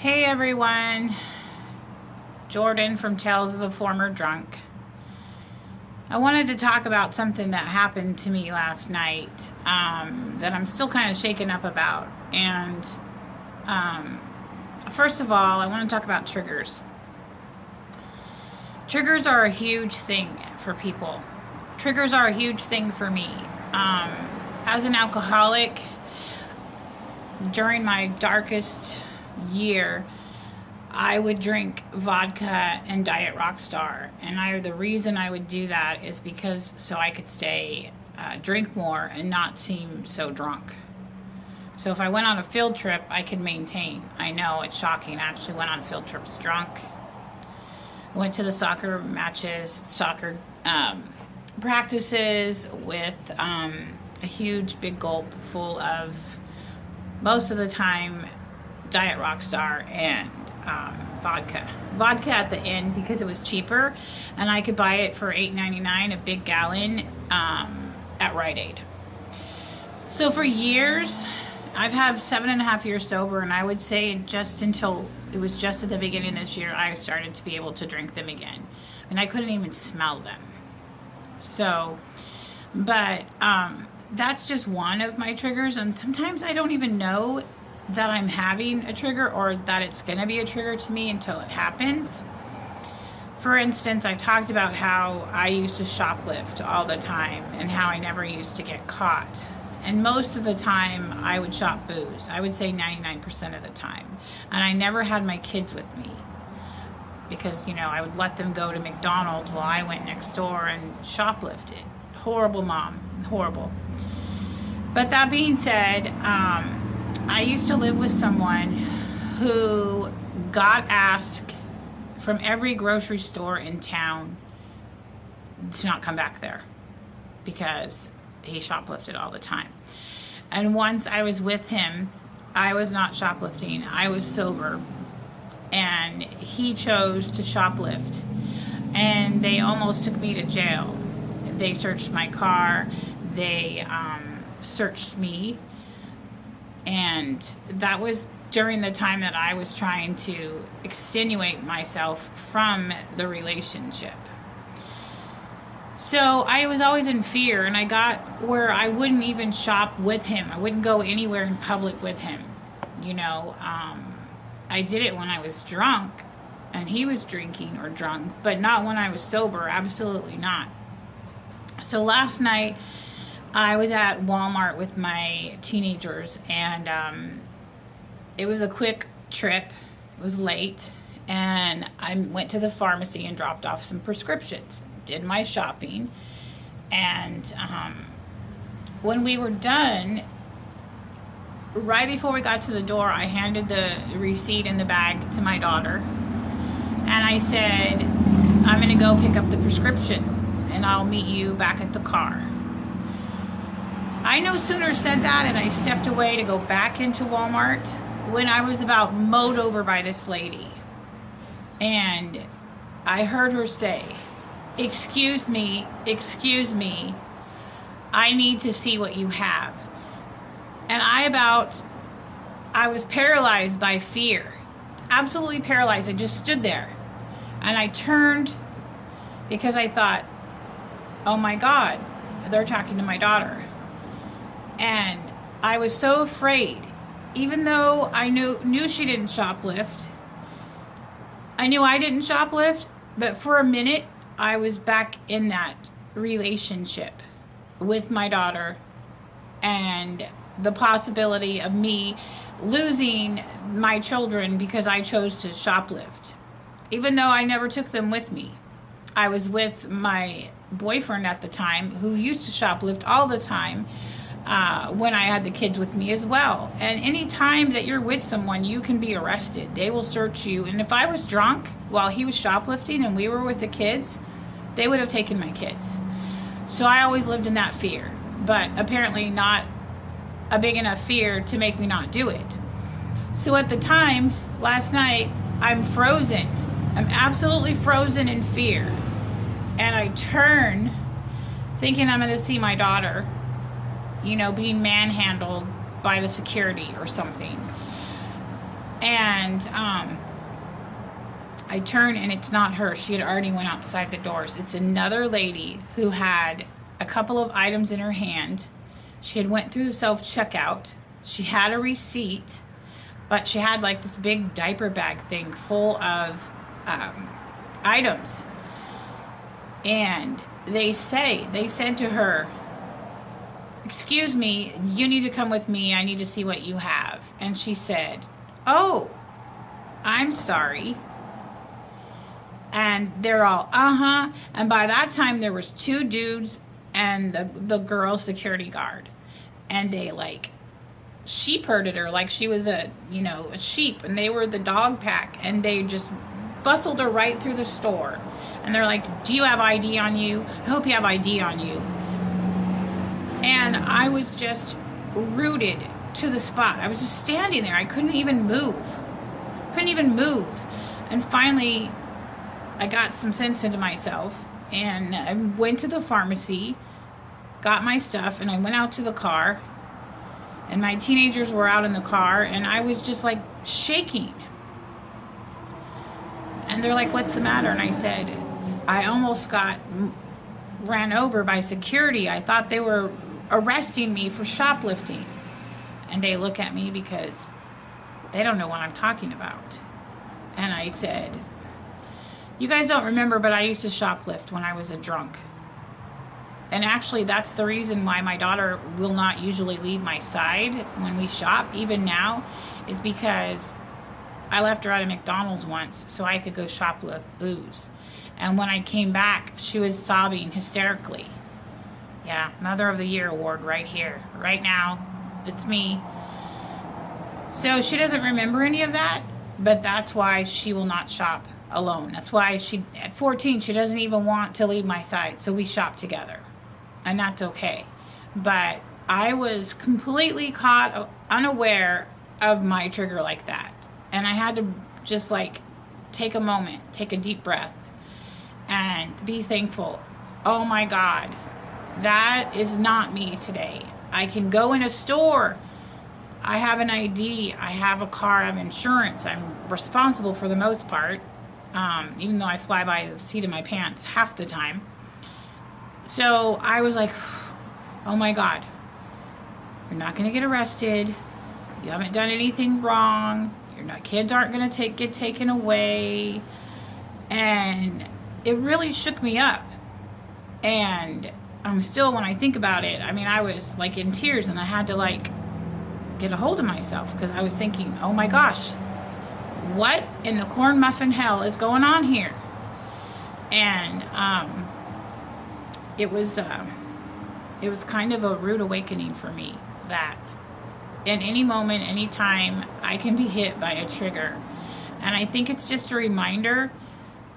Hey everyone, Jordan from Tales of a Former Drunk. I wanted to talk about something that happened to me last night that I'm still kind of shaken up about. And first of all, I want to talk about triggers. Triggers are a huge thing for people. Triggers are a huge thing for me. As an alcoholic, during my darkest year, I would drink vodka and Diet Rockstar, and the reason I would do that is because so I could drink more and not seem so drunk. So if I went on a field trip, I could maintain. I know it's shocking. I actually went on field trips drunk. Went to the soccer matches, soccer practices with a huge big gulp full of, most of the time, Diet Rockstar and vodka. Vodka at the end because it was cheaper, and I could buy it for $8.99 a big gallon at Rite Aid. So for years, I've had 7.5 years sober, and I would say just until it was just at the beginning of this year, I started to be able to drink them again, and I couldn't even smell them. So, but that's just one of my triggers, and sometimes I don't even know that I'm having a trigger or that it's going to be a trigger to me until it happens. For instance, I've talked about how I used to shoplift all the time and how I never used to get caught. And most of the time I would shop booze. I would say 99% of the time. And I never had my kids with me because, I would let them go to McDonald's while I went next door and shoplifted. Horrible mom, horrible. But that being said, I used to live with someone who got asked from every grocery store in town to not come back there because he shoplifted all the time. And once I was with him, I was not shoplifting, I was sober, and he chose to shoplift, and they almost took me to jail. They searched my car, they searched me, and that was during the time that I was trying to extenuate myself from the relationship. So I was always in fear, and I got where I wouldn't even shop with him. I wouldn't go anywhere in public with him. I did it when I was drunk and he was drinking or drunk, but not when I was sober. Absolutely not. So last night I was at Walmart with my teenagers, and it was a quick trip. It was late, and I went to the pharmacy and dropped off some prescriptions, did my shopping, and when we were done, right before we got to the door, I handed the receipt in the bag to my daughter, and I said, I'm going to go pick up the prescription, and I'll meet you back at the car. I no sooner said that and I stepped away to go back into Walmart when I was about mowed over by this lady. And I heard her say, excuse me, I need to see what you have. And I was paralyzed by fear. Absolutely paralyzed. I just stood there. And I turned because I thought, oh my God, they're talking to my daughter. And I was so afraid, even though I knew she didn't shoplift. I knew I didn't shoplift, but for a minute, I was back in that relationship with my daughter and the possibility of me losing my children because I chose to shoplift. Even though I never took them with me. I was with my boyfriend at the time who used to shoplift all the time. When I had the kids with me as well. And any time that you're with someone, you can be arrested. They will search you. And if I was drunk while he was shoplifting and we were with the kids, they would have taken my kids. So I always lived in that fear, but apparently not a big enough fear to make me not do it. So at the time, last night, I'm frozen. I'm absolutely frozen in fear. And I turn thinking I'm going to see my daughter, being manhandled by the security or something. And I turn and it's not her. She had already went outside the doors. It's another lady who had a couple of items in her hand. She had went through the self-checkout. She had a receipt, but she had like this big diaper bag thing full of items. And they said to her, "Excuse me, you need to come with me. I need to see what you have." And she said, "Oh, I'm sorry." And they're all, And by that time, there was 2 dudes and the girl security guard. And they like sheep herded her like she was a sheep. And they were the dog pack. And they just bustled her right through the store. And they're like, "Do you have ID on you? I hope you have ID on you." And I was just rooted to the spot. I was just standing there. I couldn't even move. And finally, I got some sense into myself. And I went to the pharmacy, got my stuff, and I went out to the car. And my teenagers were out in the car. And I was just like shaking. And they're like, "What's the matter?" And I said, "I almost got ran over by security. I thought they were arresting me for shoplifting." And they look at me because they don't know what I'm talking about. And I said, "You guys don't remember, but I used to shoplift when I was a drunk." And actually, that's the reason why my daughter will not usually leave my side when we shop, even now, is because I left her at a McDonald's once so I could go shoplift booze. And when I came back, she was sobbing hysterically. Yeah, Mother of the Year award right here, right now. It's me. So she doesn't remember any of that, but that's why she will not shop alone. That's why at 14, she doesn't even want to leave my side. So we shop together, and that's okay. But I was completely caught unaware of my trigger like that. And I had to just like take a moment, take a deep breath, and be thankful. Oh my God, that is not me today. I can go in a store. I have an ID. I have a car. I have insurance. I'm responsible for the most part, even though I fly by the seat of my pants half the time. So I was like, oh my God, you're not going to get arrested. You haven't done anything wrong. Kids aren't going to get taken away. And it really shook me up. And I'm still, when I think about it, I mean, I was like in tears, and I had to like get a hold of myself because I was thinking, oh my gosh, what in the corn muffin hell is going on here? And it was kind of a rude awakening for me that in any moment, any time, I can be hit by a trigger. And I think it's just a reminder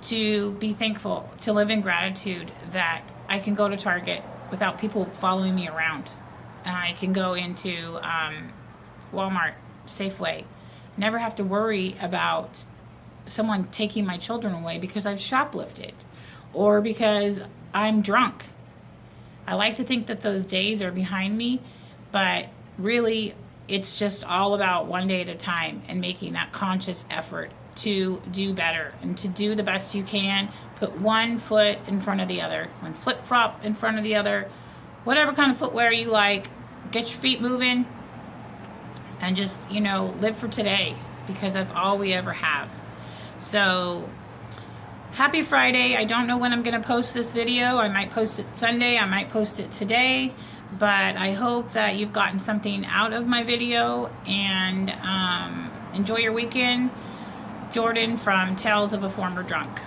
to be thankful, to live in gratitude that I can go to Target without people following me around. And I can go into Walmart, Safeway, never have to worry about someone taking my children away because I've shoplifted or because I'm drunk. I like to think that those days are behind me, but really it's just all about one day at a time and making that conscious effort to do better and to do the best you can. Put one foot in front of the other, one flip-flop in front of the other, whatever kind of footwear you like. Get your feet moving and just, live for today, because that's all we ever have. So happy Friday. I don't know when I'm going to post this video. I might post it Sunday. I might post it today. But I hope that you've gotten something out of my video, and enjoy your weekend. Jordan from Tales of a Former Drunk.